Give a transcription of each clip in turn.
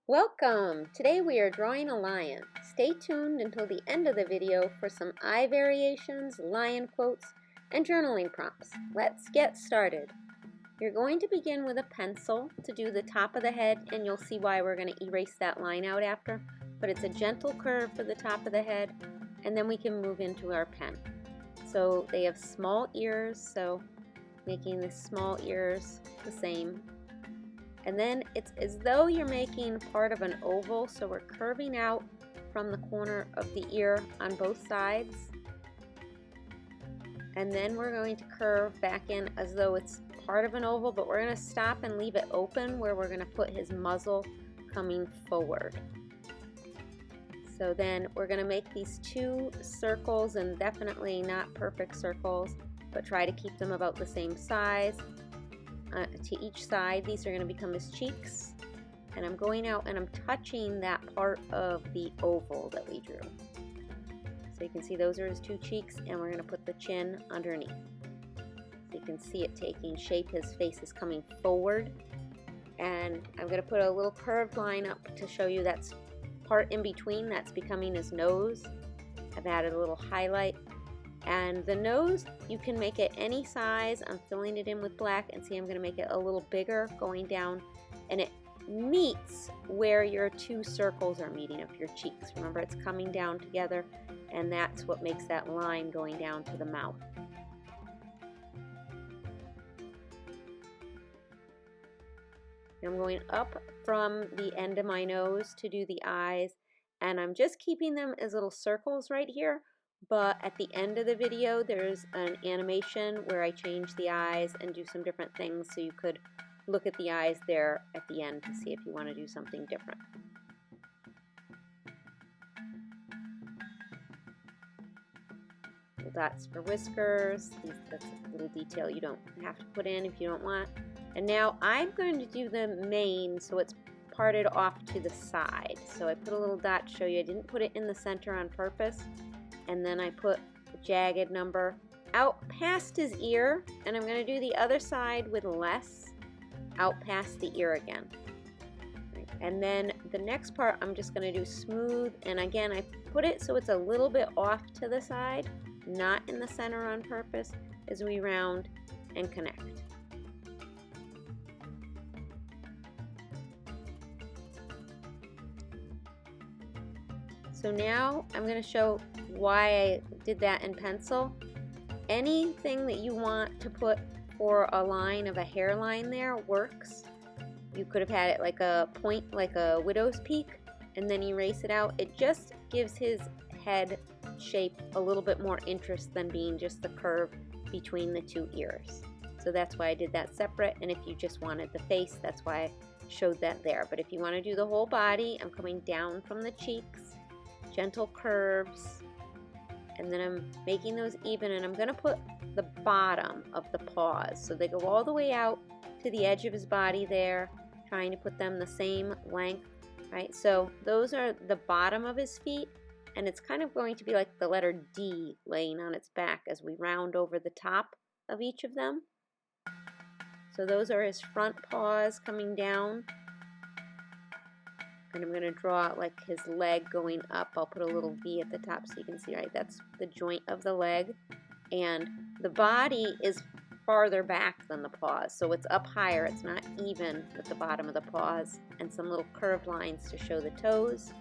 Welcome! Today we are drawing a lion. Stay tuned until the end of the video for some eye variations, lion quotes, and journaling prompts. Let's get started. You're going to begin with a pencil to do the top of the head, and you'll see why we're going to erase that line out after, but it's a gentle curve for the top of the head, and then we can move into our pen. So they have small ears, so making the small ears the same. And then it's as though you're making part of an oval, so we're curving out from the corner of the ear on both sides. And then we're going to curve back in as though it's part of an oval, but we're going to stop and leave it open where we're going to put his muzzle coming forward. So then we're going to make these two circles, and definitely not perfect circles, but try to keep them about the same size. To each side, these are going to become his cheeks, and I'm going out and I'm touching that part of the oval that we drew. So you can see those are his two cheeks, and we're going to put the chin underneath. So you can see it taking shape. His face is coming forward, and I'm going to put a little curved line up to show you that's part in between that's becoming his nose. I've added a little highlight. And the nose, you can make it any size. I'm filling it in with black, and see I'm going to make it a little bigger going down, and it meets where your two circles are meeting of your cheeks. Remember, it's coming down together, and that's what makes that line going down to the mouth. I'm going up from the end of my nose to do the eyes, and I'm just keeping them as little circles right here. But at the end of the video, there's an animation where I change the eyes and do some different things, so you could look at the eyes there at the end to see if you want to do something different. Dots for whiskers. That's a little detail you don't have to put in if you don't want. And now I'm going to do the mane, so it's parted off to the side. So I put a little dot to show you I didn't put it in the center on purpose. And then I put a jagged number out past his ear, and I'm going to do the other side with less out past the ear again. And then the next part I'm just going to do smooth, and again I put it so it's a little bit off to the side, not in the center on purpose, as we round and connect. So now I'm going to show why I did that in pencil. Anything that you want to put for a line of a hairline there works. You could have had it like a point, like a widow's peak, and then erase it out. It just gives his head shape a little bit more interest than being just the curve between the two ears. So that's why I did that separate, and if you just wanted the face, that's why I showed that there. But if you want to do the whole body, I'm coming down from the cheeks, gentle curves, and then I'm making those even, and I'm going to put the bottom of the paws so they go all the way out to the edge of his body there, trying to put them the same length, right? So those are the bottom of his feet, and it's kind of going to be like the letter D laying on its back as we round over the top of each of them. So those are his front paws coming down. And I'm going to draw like his leg going up. I'll put a little V at the top so you can see, right, that's the joint of the leg. And the body is farther back than the paws, so it's up higher. It's not even with the bottom of the paws. And some little curved lines to show the toes.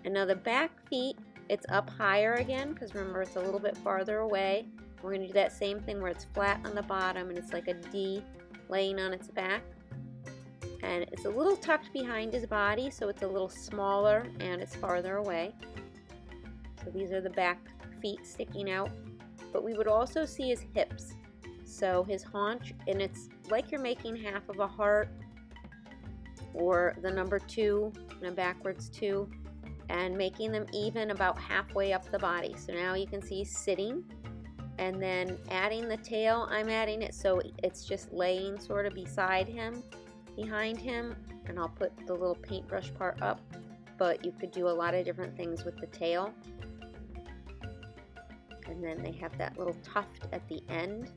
And now the back feet, it's up higher again, because remember it's a little bit farther away. We're going to do that same thing where it's flat on the bottom and it's like a D laying on its back. And it's a little tucked behind his body, so it's a little smaller and it's farther away. So these are the back feet sticking out. But we would also see his hips. So his haunch, and it's like you're making half of a heart or the number 2 and a backwards 2, and making them even about halfway up the body. So now you can see he's sitting, and then adding the tail, I'm adding it so it's just laying sort of beside him, behind him, and I'll put the little paintbrush part up, but you could do a lot of different things with the tail. And then they have that little tuft at the end.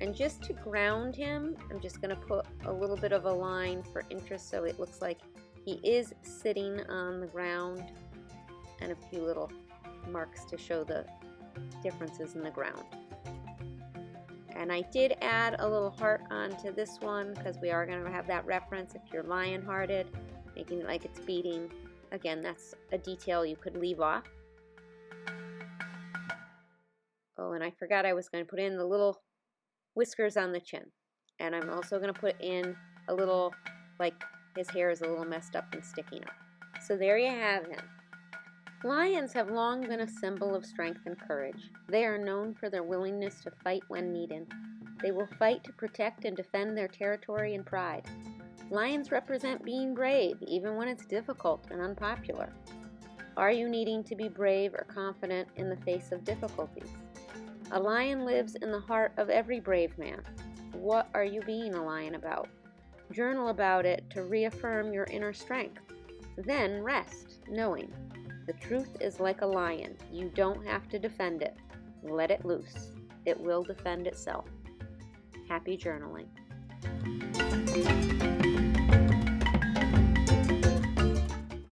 And just to ground him, I'm just going to put a little bit of a line for interest so it looks like he is sitting on the ground, and a few little marks to show the differences in the ground. And I did add a little heart onto this one because we are going to have that reference if you're lion-hearted, making it like it's beating. Again, that's a detail you could leave off. Oh, and I forgot I was going to put in the little whiskers on the chin. And I'm also going to put in a little, like his hair is a little messed up and sticking up. So there you have him. Lions have long been a symbol of strength and courage. They are known for their willingness to fight when needed. They will fight to protect and defend their territory and pride. Lions represent being brave, even when it's difficult and unpopular. Are you needing to be brave or confident in the face of difficulties? A lion lives in the heart of every brave man. What are you being a lion about? Journal about it to reaffirm your inner strength. Then rest, knowing the truth is like a lion. You don't have to defend it. Let it loose. It will defend itself. Happy journaling.